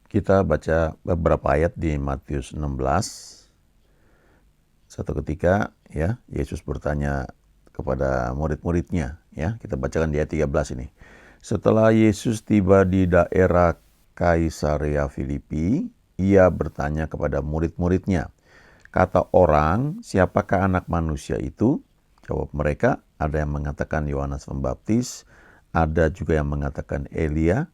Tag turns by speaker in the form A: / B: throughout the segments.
A: Kita baca beberapa ayat di Matius 16. Satu ketika ya Yesus bertanya kepada murid-muridnya, ya. Kita bacakan di ayat 13 ini. Setelah Yesus tiba di daerah Kaisarea Filipi, ia bertanya kepada murid-muridnya, "Kata orang, siapakah anak manusia itu?" Jawab mereka, "Ada yang mengatakan Yohanes Pembaptis, ada juga yang mengatakan Elia,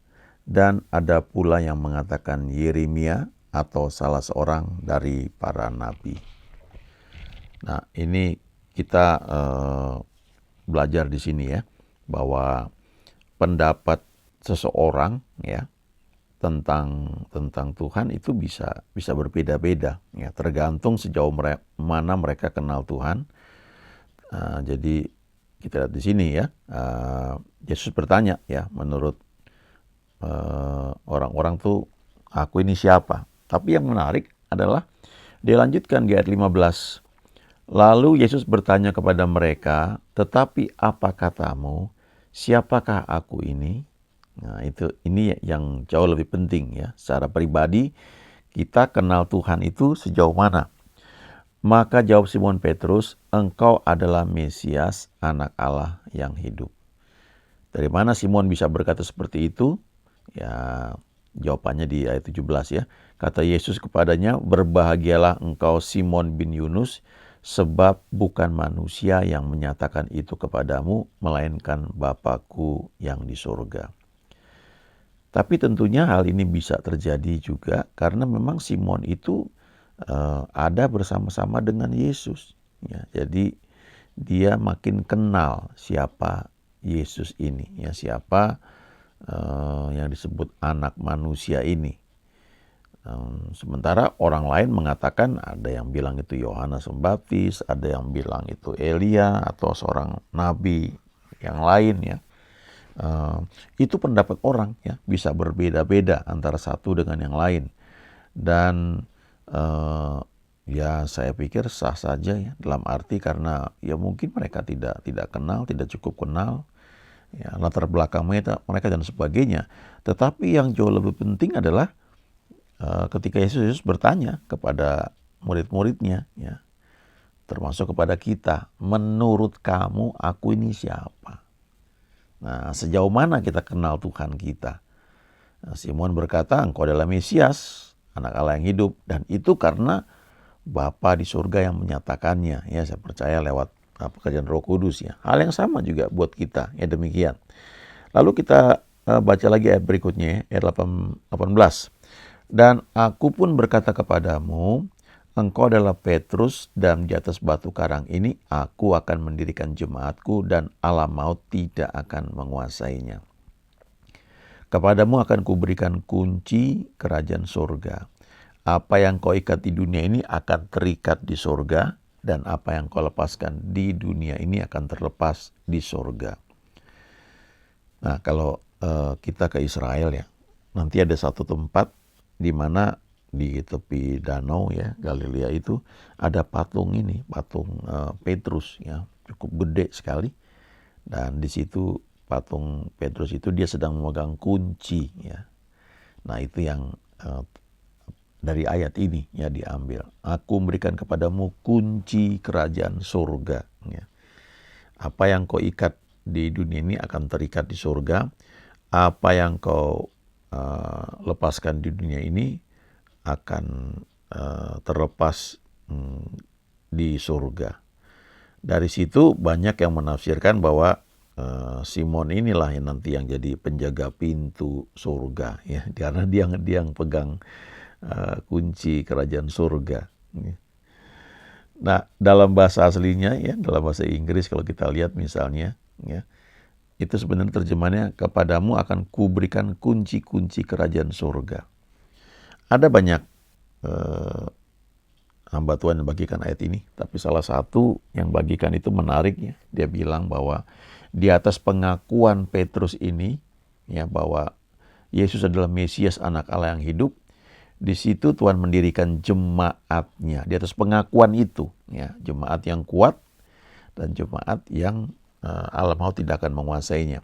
A: dan ada pula yang mengatakan Yeremia atau salah seorang dari para nabi." Nah, ini kita belajar di sini ya, bahwa pendapat seseorang ya tentang Tuhan itu bisa berbeda-beda ya, tergantung sejauh mana mereka kenal Tuhan. Jadi kita lihat di sini ya, Yesus bertanya ya, menurut orang-orang tuh, aku ini siapa? Tapi yang menarik adalah dia lanjutkan di ayat 15. Lalu Yesus bertanya kepada mereka, "Tetapi apa katamu? Siapakah aku ini?" Nah, ini yang jauh lebih penting ya. Secara pribadi kita kenal Tuhan itu sejauh mana? Maka jawab Simon Petrus, "Engkau adalah Mesias, anak Allah yang hidup." Dari mana Simon bisa berkata seperti itu? Ya, jawabannya di ayat 17 ya. Kata Yesus kepadanya, "Berbahagialah engkau Simon bin Yunus, sebab bukan manusia yang menyatakan itu kepadamu, melainkan Bapa-Ku yang di surga." Tapi tentunya hal ini bisa terjadi juga karena memang Simon itu ada bersama-sama dengan Yesus. Ya, jadi dia makin kenal siapa Yesus ini, ya, siapa yang disebut anak manusia ini. Sementara orang lain mengatakan, ada yang bilang itu Yohanes Pembaptis, ada yang bilang itu Elia atau seorang nabi yang lain ya. Itu pendapat orang ya, bisa berbeda-beda antara satu dengan yang lain. Dan ya saya pikir sah saja ya, dalam arti karena ya mungkin mereka tidak kenal, tidak cukup kenal ya, latar belakang mereka dan sebagainya. Tetapi yang jauh lebih penting adalah ketika Yesus bertanya kepada murid-muridnya ya, termasuk kepada kita, "Menurut kamu aku ini siapa?" Nah, sejauh mana kita kenal Tuhan kita? Nah, Simon berkata, "Engkau adalah Mesias, anak Allah yang hidup." Dan itu karena Bapa di surga yang menyatakannya. Ya, saya percaya lewat pekerjaan Roh Kudus ya. Hal yang sama juga buat kita, ya demikian. Lalu kita baca lagi ayat berikutnya, ayat 18. "Dan aku pun berkata kepadamu, engkau adalah Petrus, dan di atas batu karang ini aku akan mendirikan jemaatku, dan alam maut tidak akan menguasainya. Kepadamu akan kuberikan kunci kerajaan surga. Apa yang kau ikat di dunia ini akan terikat di surga, dan apa yang kau lepaskan di dunia ini akan terlepas di surga." Nah, kalau kita ke Israel ya, nanti ada satu tempat di mana di tepi danau ya, Galilea itu ada patung ini, patung Petrus ya, cukup gede sekali. Dan di situ patung Petrus itu dia sedang memegang kunci ya. Nah, itu yang dari ayat ini ya diambil. Aku memberikan kepadamu kunci kerajaan surga. Ya. Apa yang kau ikat di dunia ini akan terikat di surga. Apa yang kau lepaskan di dunia ini akan terlepas di surga. Dari situ banyak yang menafsirkan bahwa Simon inilah yang nanti yang jadi penjaga pintu surga ya, karena dia yang pegang kunci kerajaan surga. Nah, dalam bahasa aslinya ya, dalam bahasa Inggris kalau kita lihat misalnya ya, itu sebenarnya terjemahannya, kepadamu akan kuberikan kunci-kunci kerajaan surga. Ada banyak hamba Tuhan yang bagikan ayat ini, tapi salah satu yang bagikan itu menarik ya. Dia bilang bahwa di atas pengakuan Petrus ini ya, bahwa Yesus adalah Mesias, anak Allah yang hidup, di situ Tuhan mendirikan jemaatnya. Di atas pengakuan itu ya, jemaat yang kuat dan jemaat yang alam maut tidak akan menguasainya.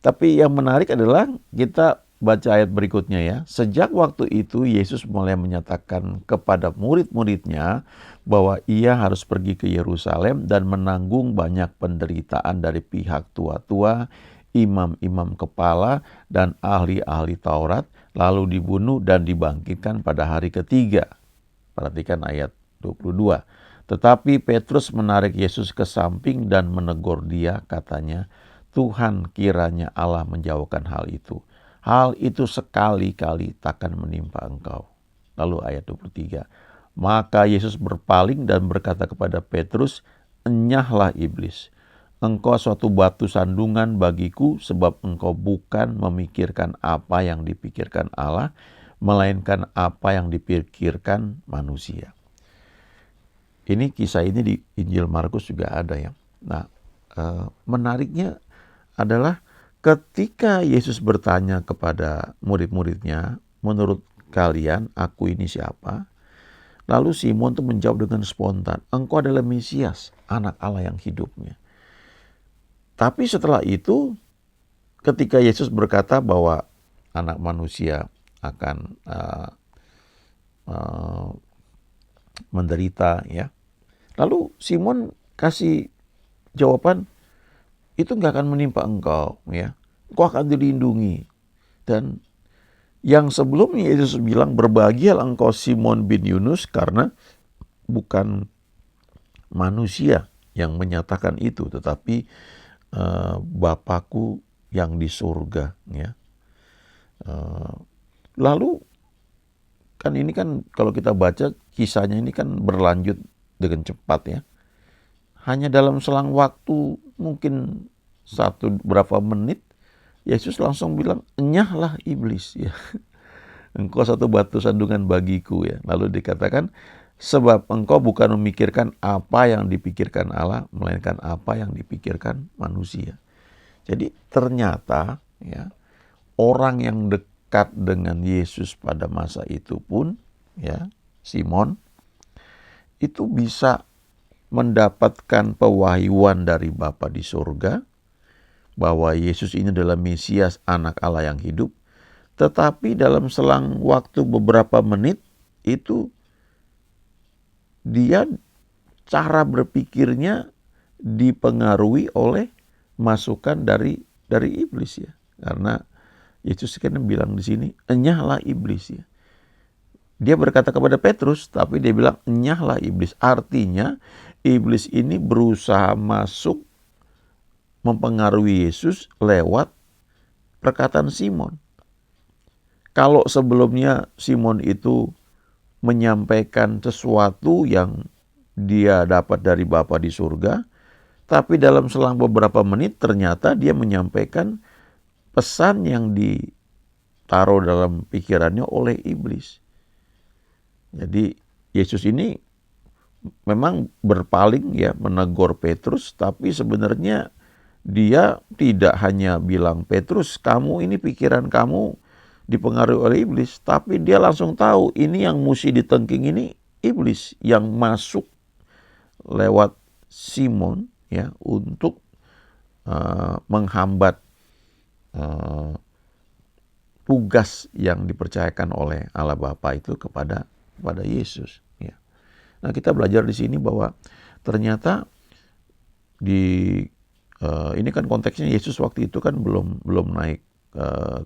A: Tapi yang menarik adalah kita baca ayat berikutnya ya. Sejak waktu itu Yesus mulai menyatakan kepada murid-muridnya bahwa ia harus pergi ke Yerusalem dan menanggung banyak penderitaan dari pihak tua-tua, imam-imam kepala, dan ahli-ahli Taurat, lalu dibunuh dan dibangkitkan pada hari ketiga. Perhatikan ayat 22. Tetapi Petrus menarik Yesus ke samping dan menegur dia, katanya, Tuhan, kiranya Allah menjauhkan hal itu. Hal itu sekali-kali takkan menimpa engkau. Lalu ayat 23. Maka Yesus berpaling dan berkata kepada Petrus, enyahlah iblis. Engkau suatu batu sandungan bagiku sebab engkau bukan memikirkan apa yang dipikirkan Allah, melainkan apa yang dipikirkan manusia. Ini kisah ini di Injil Markus juga ada ya. Nah, menariknya adalah ketika Yesus bertanya kepada murid-muridnya, menurut kalian aku ini siapa? Lalu Simon tuh menjawab dengan spontan, engkau adalah Mesias, anak Allah yang hidupnya. Tapi setelah itu, ketika Yesus berkata bahwa anak manusia akan menderita, ya. Lalu Simon kasih jawaban, itu nggak akan menimpa engkau, ya. Engkau akan dilindungi. Dan yang sebelumnya Yesus bilang, berbahagialah engkau Simon bin Yunus, karena bukan manusia yang menyatakan itu, tetapi Bapakku yang di surga, ya. Lalu kan ini kan kalau kita baca kisahnya ini kan berlanjut dengan cepat ya. Hanya dalam selang waktu mungkin berapa menit, Yesus langsung bilang, enyahlah iblis ya. Engkau satu batu sandungan bagiku ya. Lalu dikatakan, sebab engkau bukan memikirkan apa yang dipikirkan Allah, melainkan apa yang dipikirkan manusia. Jadi ternyata ya, orang yang dekat dengan Yesus pada masa itu pun ya, Simon itu bisa mendapatkan pewahyuan dari Bapa di surga bahwa Yesus ini adalah Mesias, anak Allah yang hidup. Tetapi dalam selang waktu beberapa menit itu dia cara berpikirnya dipengaruhi oleh masukan dari iblis ya. Karena Yesus kan bilang di sini, enyahlah iblis ya. Dia berkata kepada Petrus, tapi dia bilang enyahlah iblis. Artinya iblis ini berusaha masuk mempengaruhi Yesus lewat perkataan Simon. Kalau sebelumnya Simon itu menyampaikan sesuatu yang dia dapat dari Bapa di surga, tapi dalam selang beberapa menit ternyata dia menyampaikan pesan yang ditaruh dalam pikirannya oleh iblis. Jadi Yesus ini memang berpaling ya, menegur Petrus, tapi sebenarnya dia tidak hanya bilang, Petrus, kamu ini pikiran kamu dipengaruhi oleh iblis, tapi dia langsung tahu ini yang mesti ditengking ini iblis yang masuk lewat Simon ya untuk menghambat tugas yang dipercayakan oleh Allah Bapa itu kepada Yesus. Ya. Nah, kita belajar di sini bahwa ternyata ini kan konteksnya Yesus waktu itu kan belum naik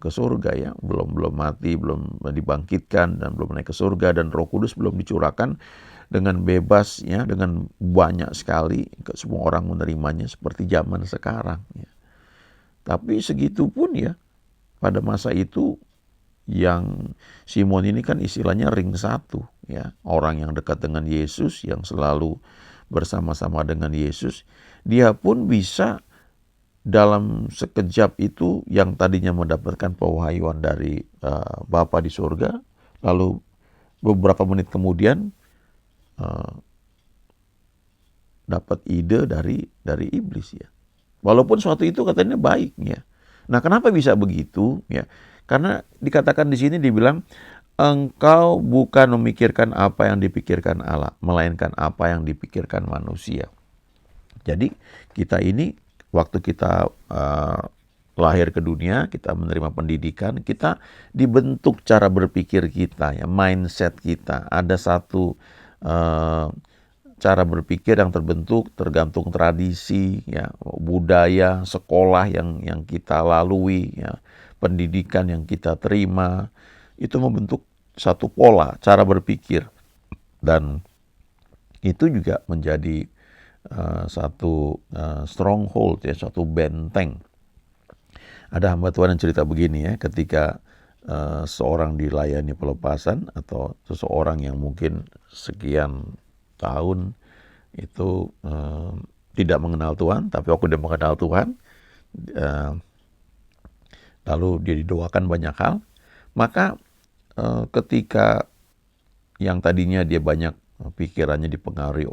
A: ke surga ya, belum mati, belum dibangkitkan dan belum naik ke surga, dan Roh Kudus belum dicurahkan dengan bebas ya, dengan banyak sekali semua orang menerimanya seperti zaman sekarang ya. Tapi segitu pun ya, pada masa itu yang Simon ini kan istilahnya ring satu ya, orang yang dekat dengan Yesus, yang selalu bersama-sama dengan Yesus, dia pun bisa dalam sekejap itu yang tadinya mendapatkan pewahyuan dari Bapa di surga, lalu beberapa menit kemudian dapat ide dari iblis ya. Walaupun suatu itu katanya baik ya. Nah, kenapa bisa begitu ya? Karena dikatakan di sini dibilang, engkau bukan memikirkan apa yang dipikirkan Allah, melainkan apa yang dipikirkan manusia. Jadi kita ini waktu kita lahir ke dunia, kita menerima pendidikan, kita dibentuk cara berpikir kita, ya, mindset kita. Ada satu cara berpikir yang terbentuk tergantung tradisi, ya, budaya, sekolah yang kita lalui, ya, pendidikan yang kita terima, itu membentuk satu pola cara berpikir, dan itu juga menjadi satu stronghold, ya, suatu benteng. Ada hamba Tuhan yang cerita begini, ya, ketika seorang dilayani pelepasan atau seseorang yang mungkin sekian tahun itu tidak mengenal Tuhan, tapi waktu dia mengenal Tuhan, lalu dia didoakan banyak hal, maka ketika yang tadinya dia banyak pikirannya dipengaruhi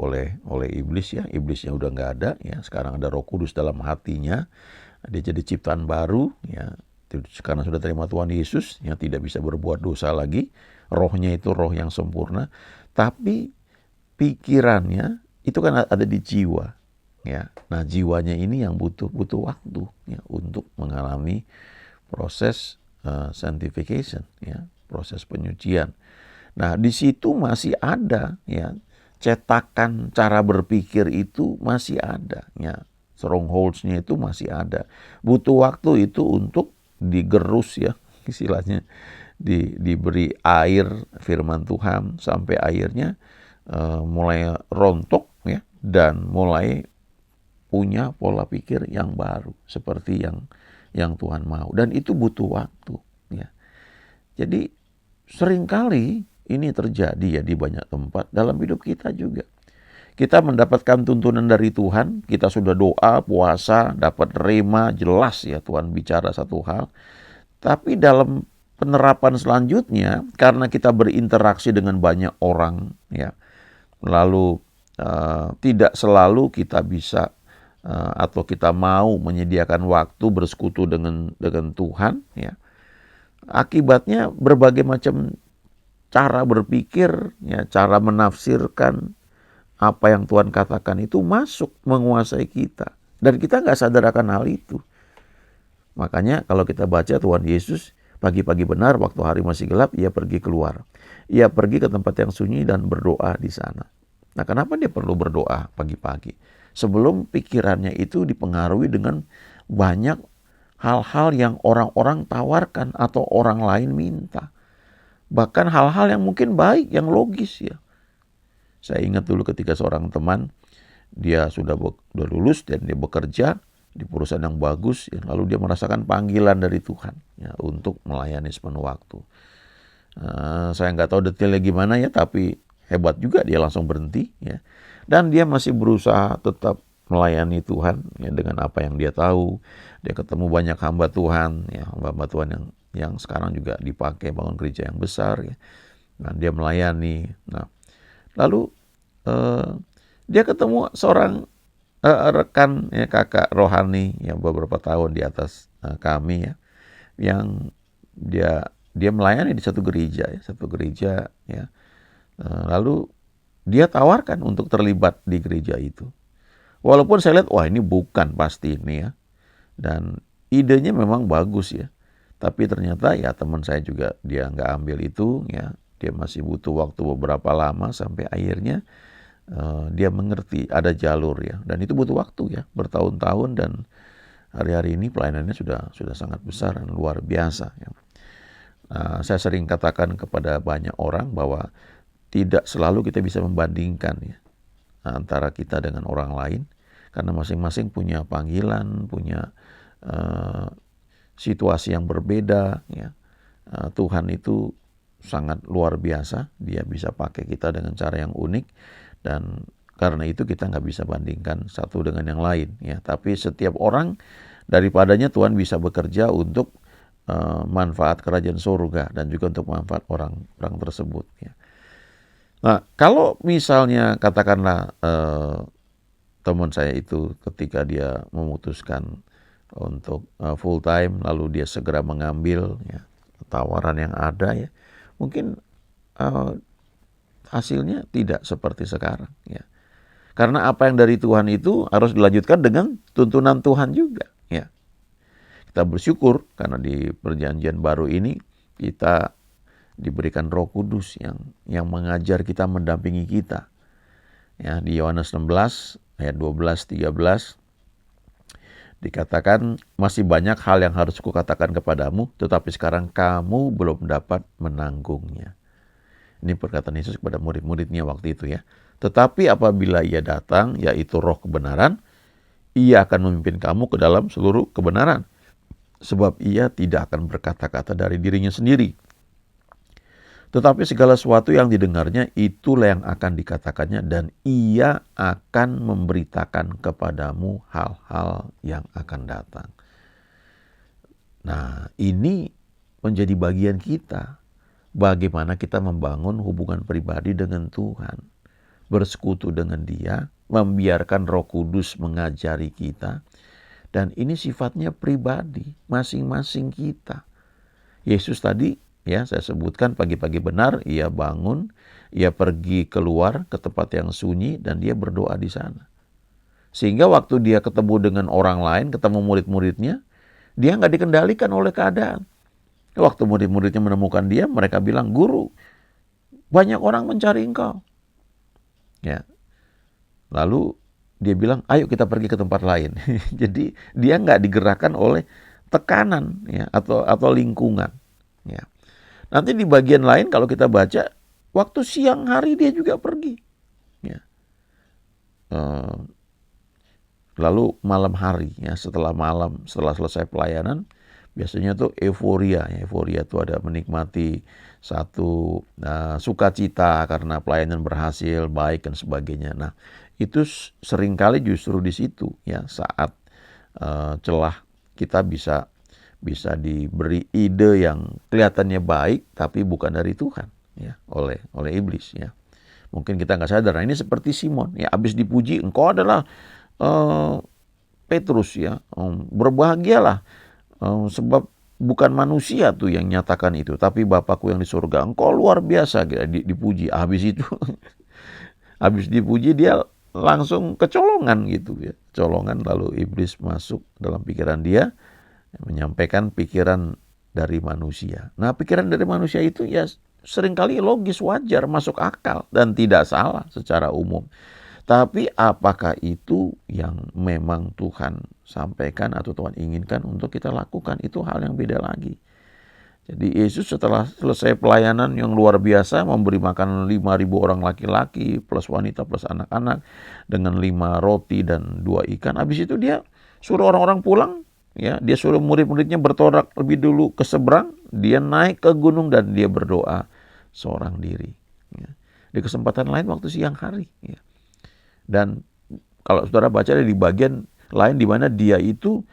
A: oleh iblis, ya, iblisnya udah nggak ada, ya, sekarang ada Roh Kudus dalam hatinya, dia jadi ciptaan baru, ya, karena sudah terima Tuhan Yesus, yang tidak bisa berbuat dosa lagi, rohnya itu roh yang sempurna, tapi pikirannya itu kan ada di jiwa, ya. Nah, jiwanya ini yang butuh waktu, ya, untuk mengalami proses sanctification, ya, proses penyucian. Nah, di situ masih ada, ya, cetakan cara berpikir itu masih ada, ya, strongholds-nya itu masih ada. Butuh waktu itu untuk digerus, ya, istilahnya diberi air firman Tuhan sampai airnya mulai rontok, ya, dan mulai punya pola pikir yang baru seperti yang Tuhan mau, dan itu butuh waktu, ya. Jadi seringkali ini terjadi, ya, di banyak tempat dalam hidup kita juga. Kita mendapatkan tuntunan dari Tuhan, kita sudah doa, puasa, dapat rema, jelas, ya, Tuhan bicara satu hal. Tapi dalam penerapan selanjutnya, karena kita berinteraksi dengan banyak orang, ya, lalu tidak selalu kita bisa atau kita mau menyediakan waktu bersekutu dengan Tuhan, ya. Akibatnya berbagai macam cara berpikir, ya, cara menafsirkan apa yang Tuhan katakan itu masuk menguasai kita, dan kita nggak sadar akan hal itu. Makanya kalau kita baca Tuhan Yesus pagi-pagi benar waktu hari masih gelap, ia pergi keluar. Ia pergi ke tempat yang sunyi dan berdoa di sana. Nah, kenapa dia perlu berdoa pagi-pagi? Sebelum pikirannya itu dipengaruhi dengan banyak hal-hal yang orang-orang tawarkan atau orang lain minta. Bahkan hal-hal yang mungkin baik, yang logis, ya. Saya ingat dulu ketika seorang teman, dia sudah lulus dan dia bekerja di perusahaan yang bagus, ya, lalu dia merasakan panggilan dari Tuhan, ya, untuk melayani sepenuh waktu. Saya nggak tahu detailnya gimana, ya, tapi hebat juga dia langsung berhenti, ya. Dan dia masih berusaha tetap melayani Tuhan, ya, dengan apa yang dia tahu. Dia ketemu banyak hamba Tuhan, ya, hamba Tuhan yang sekarang juga dipakai bangun gereja yang besar, ya. Nah, dia melayani. Nah, lalu dia ketemu seorang rekan, ya, kakak rohani yang beberapa tahun di atas kami, ya, yang dia melayani di satu gereja, ya. Lalu dia tawarkan untuk terlibat di gereja itu. Walaupun saya lihat, wah, ini bukan pasti ini, ya. Dan idenya memang bagus, ya. Tapi ternyata, ya, teman saya juga dia nggak ambil itu, ya. Dia masih butuh waktu beberapa lama sampai akhirnya dia mengerti ada jalur, ya. Dan itu butuh waktu, ya, bertahun-tahun, dan hari-hari ini pelayanannya sudah sangat besar dan luar biasa, ya. Saya sering katakan kepada banyak orang bahwa tidak selalu kita bisa membandingkan, ya, antara kita dengan orang lain, karena masing-masing punya panggilan, punya situasi yang berbeda, ya. Tuhan itu sangat luar biasa, dia bisa pakai kita dengan cara yang unik, dan karena itu kita nggak bisa bandingkan satu dengan yang lain, ya. Tapi setiap orang daripadanya Tuhan bisa bekerja untuk manfaat kerajaan surga dan juga untuk manfaat orang tersebut, ya. Nah, kalau misalnya katakanlah teman saya itu ketika dia memutuskan untuk full time, lalu dia segera mengambil, ya, tawaran yang ada, ya, mungkin hasilnya tidak seperti sekarang, ya. Karena apa yang dari Tuhan itu harus dilanjutkan dengan tuntunan Tuhan juga, ya. Kita bersyukur karena di perjanjian baru ini kita diberikan Roh Kudus yang mengajar kita, mendampingi kita. Ya, di Yohanes 16 ayat 12-13 dikatakan, masih banyak hal yang harus kukatakan kepadamu, tetapi sekarang kamu belum dapat menanggungnya. Ini perkataan Yesus kepada murid-muridnya waktu itu ya. Tetapi apabila ia datang, yaitu Roh kebenaran, ia akan memimpin kamu ke dalam seluruh kebenaran. Sebab ia tidak akan berkata-kata dari dirinya sendiri. Tetapi segala sesuatu yang didengarnya, itulah yang akan dikatakannya, dan ia akan memberitakan kepadamu hal-hal yang akan datang. Nah, ini menjadi bagian kita. Bagaimana kita membangun hubungan pribadi dengan Tuhan. Bersekutu dengan Dia, membiarkan Roh Kudus mengajari kita. Dan ini sifatnya pribadi, masing-masing kita. Yesus tadi, ya saya sebutkan pagi-pagi benar, ia bangun, ia pergi keluar ke tempat yang sunyi, dan dia berdoa di sana. Sehingga waktu dia ketemu dengan orang lain, ketemu murid-muridnya, dia nggak dikendalikan oleh keadaan. Waktu murid-muridnya menemukan dia, mereka bilang, "Guru, banyak orang mencari engkau." Ya. Lalu dia bilang, "Ayo kita pergi ke tempat lain." Jadi dia nggak digerakkan oleh tekanan ya atau lingkungan. Ya. Nanti di bagian lain kalau kita baca, waktu siang hari dia juga pergi. Ya. Lalu malam hari ya, setelah selesai pelayanan, biasanya tuh euforia. Euforia itu ada menikmati satu sukacita karena pelayanan berhasil, baik dan sebagainya. Nah, itu seringkali justru di situ ya, saat celah kita bisa diberi ide yang kelihatannya baik tapi bukan dari Tuhan ya, oleh iblis ya. Mungkin kita nggak sadar. Nah, ini seperti Simon ya, habis dipuji, engkau adalah Petrus ya, berbahagialah sebab bukan manusia tuh yang nyatakan itu, tapi Bapakku yang di surga. Engkau luar biasa, dipuji. Habis itu habis dipuji dia langsung kecolongan gitu ya, colongan. Lalu iblis masuk dalam pikiran dia, menyampaikan pikiran dari manusia. Nah, pikiran dari manusia itu ya seringkali logis, wajar, masuk akal, dan tidak salah secara umum. Tapi apakah itu yang memang Tuhan sampaikan atau Tuhan inginkan untuk kita lakukan? Itu hal yang beda lagi. Jadi Yesus setelah selesai pelayanan yang luar biasa, memberi makan 5.000 orang laki-laki, plus wanita, plus anak-anak, dengan 5 roti dan 2 ikan. Habis itu dia suruh orang-orang pulang, ya, dia suruh murid-muridnya bertorak lebih dulu ke seberang, dia naik ke gunung dan dia berdoa seorang diri. Ya. Di kesempatan lain waktu siang hari, ya. Dan kalau saudara baca di bagian lain di mana dia itu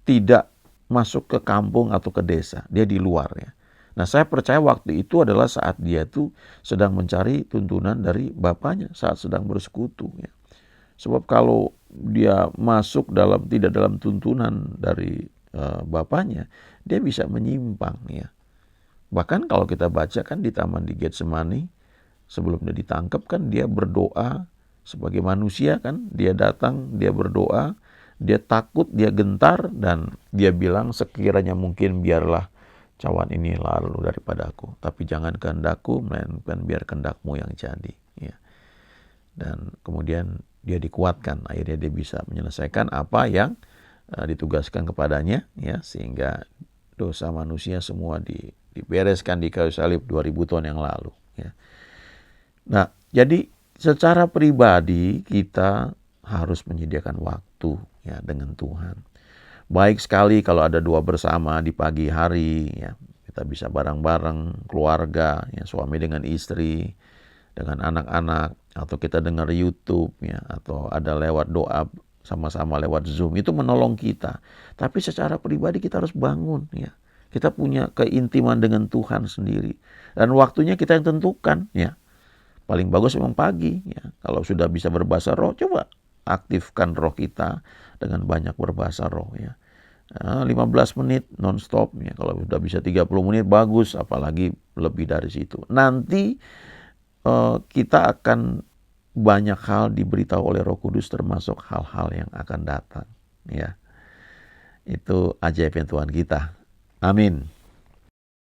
A: tidak masuk ke kampung atau ke desa, dia di luar ya. Nah, saya percaya waktu itu adalah saat dia tuh sedang mencari tuntunan dari bapaknya saat sedang bersekutu ya. Sebab kalau dia masuk tidak dalam tuntunan dari bapaknya, dia bisa menyimpang ya. Bahkan kalau kita baca kan di taman di Getsemani, sebelum dia ditangkap kan dia berdoa sebagai manusia kan, dia datang, dia berdoa, dia takut, dia gentar, dan dia bilang, sekiranya mungkin biarlah cawan ini lalu daripada aku, tapi jangan kehendakku, melainkan biar kehendakmu yang jadi. Ya. Dan kemudian dia dikuatkan, akhirnya dia bisa menyelesaikan apa yang ditugaskan kepadanya, ya, sehingga dosa manusia semua dibereskan di kayu salib 2000 tahun yang lalu. Ya. Nah, jadi secara pribadi kita harus menyediakan waktu ya dengan Tuhan. Baik sekali kalau ada doa bersama di pagi hari ya. Kita bisa bareng-bareng keluarga ya, suami dengan istri, dengan anak-anak, atau kita dengar YouTube ya, atau ada lewat doa sama-sama lewat Zoom, itu menolong kita. Tapi secara pribadi kita harus bangun ya. Kita punya keintiman dengan Tuhan sendiri. Dan waktunya kita yang tentukan ya. Paling bagus memang pagi ya. Kalau sudah bisa berbahasa roh, coba aktifkan roh kita dengan banyak berbahasa roh ya. 15 menit non-stop ya. Kalau sudah bisa 30 menit bagus, apalagi lebih dari situ. Nanti kita akan banyak hal diberitahu oleh Roh Kudus, termasuk hal-hal yang akan datang ya. Itu ajaibnya Tuhan kita. Amin.